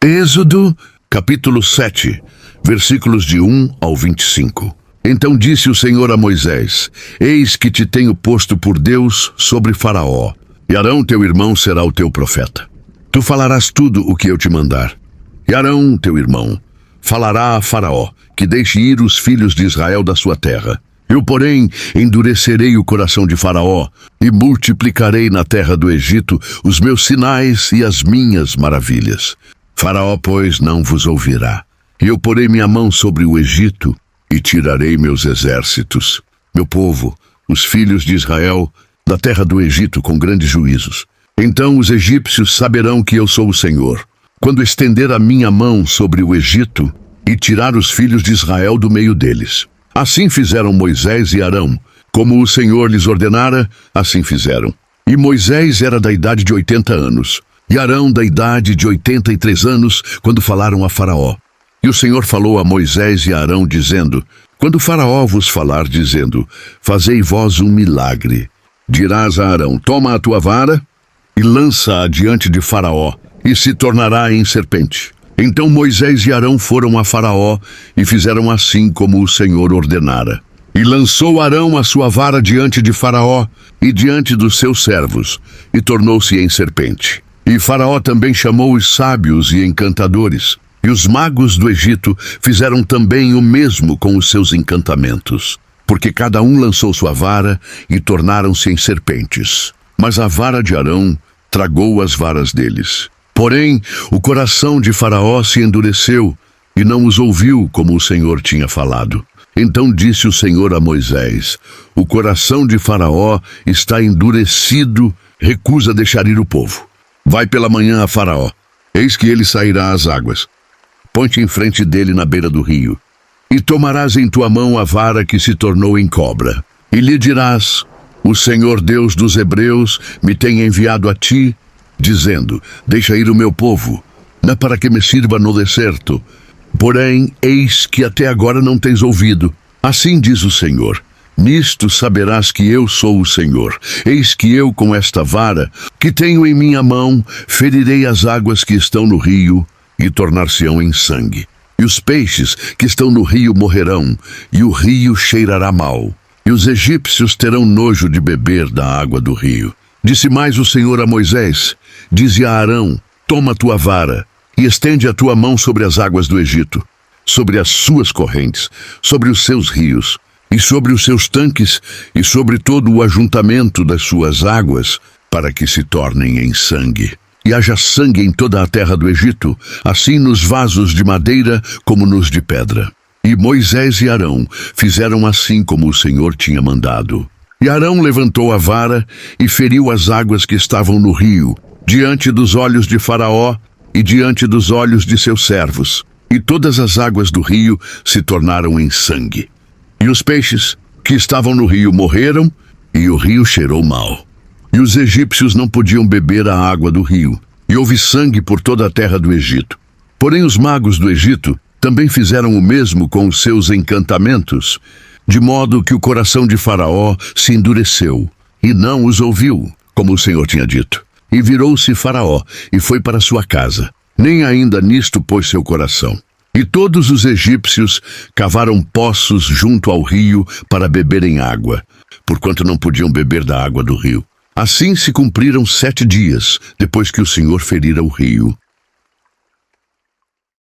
Êxodo, capítulo 7, versículos de 1 ao 25. Então disse o Senhor a Moisés: Eis que te tenho posto por Deus sobre Faraó, e Arão teu irmão será o teu profeta. Tu falarás tudo o que eu te mandar. E Arão, teu irmão, falará a Faraó, que deixe ir os filhos de Israel da sua terra. Eu, porém, endurecerei o coração de Faraó, e multiplicarei na terra do Egito os meus sinais e as minhas maravilhas. Faraó, pois, não vos ouvirá. E eu porei minha mão sobre o Egito, e tirarei meus exércitos, meu povo, os filhos de Israel, da terra do Egito com grandes juízos. Então os egípcios saberão que eu sou o Senhor, quando estender a minha mão sobre o Egito e tirar os filhos de Israel do meio deles. Assim fizeram Moisés e Arão, como o Senhor lhes ordenara, assim fizeram. E Moisés era da idade de 80 anos, e Arão da idade de 83 anos, quando falaram a Faraó. E o Senhor falou a Moisés e a Arão, dizendo: Quando Faraó vos falar, dizendo: Fazei vós um milagre, dirás a Arão: Toma a tua vara e lança-a diante de Faraó, e se tornará em serpente. Então Moisés e Arão foram a Faraó, e fizeram assim como o Senhor ordenara. E lançou Arão a sua vara diante de Faraó e diante dos seus servos, e tornou-se em serpente. E Faraó também chamou os sábios e encantadores, e os magos do Egito fizeram também o mesmo com os seus encantamentos, porque cada um lançou sua vara e tornaram-se em serpentes. Mas a vara de Arão tragou as varas deles. Porém, o coração de Faraó se endureceu e não os ouviu como o Senhor tinha falado. Então disse o Senhor a Moisés: O coração de Faraó está endurecido, recusa deixar ir o povo. Vai pela manhã a Faraó, eis que ele sairá às águas. Põe-te em frente dele na beira do rio, e tomarás em tua mão a vara que se tornou em cobra, e lhe dirás: O Senhor Deus dos Hebreus me tem enviado a ti, dizendo: Deixa ir o meu povo, não para que me sirva no deserto. Porém, eis que até agora não tens ouvido. Assim diz o Senhor: Nisto saberás que eu sou o Senhor. Eis que eu, com esta vara que tenho em minha mão, ferirei as águas que estão no rio, e tornar-se-ão em sangue. E os peixes que estão no rio morrerão, e o rio cheirará mal. E os egípcios terão nojo de beber da água do rio. Disse mais o Senhor a Moisés: Dize a Arão: Toma tua vara, e estende a tua mão sobre as águas do Egito, sobre as suas correntes, sobre os seus rios, e sobre os seus tanques, e sobre todo o ajuntamento das suas águas, para que se tornem em sangue. E haja sangue em toda a terra do Egito, assim nos vasos de madeira como nos de pedra. E Moisés e Arão fizeram assim como o Senhor tinha mandado. E Arão levantou a vara e feriu as águas que estavam no rio, diante dos olhos de Faraó e diante dos olhos de seus servos. E todas as águas do rio se tornaram em sangue. E os peixes que estavam no rio morreram, e o rio cheirou mal. E os egípcios não podiam beber a água do rio, e houve sangue por toda a terra do Egito. Porém os magos do Egito também fizeram o mesmo com os seus encantamentos, de modo que o coração de Faraó se endureceu, e não os ouviu, como o Senhor tinha dito. E virou-se Faraó, e foi para sua casa. Nem ainda nisto pôs seu coração. E todos os egípcios cavaram poços junto ao rio para beberem água, porquanto não podiam beber da água do rio. Assim se cumpriram 7 dias, depois que o Senhor ferira o rio.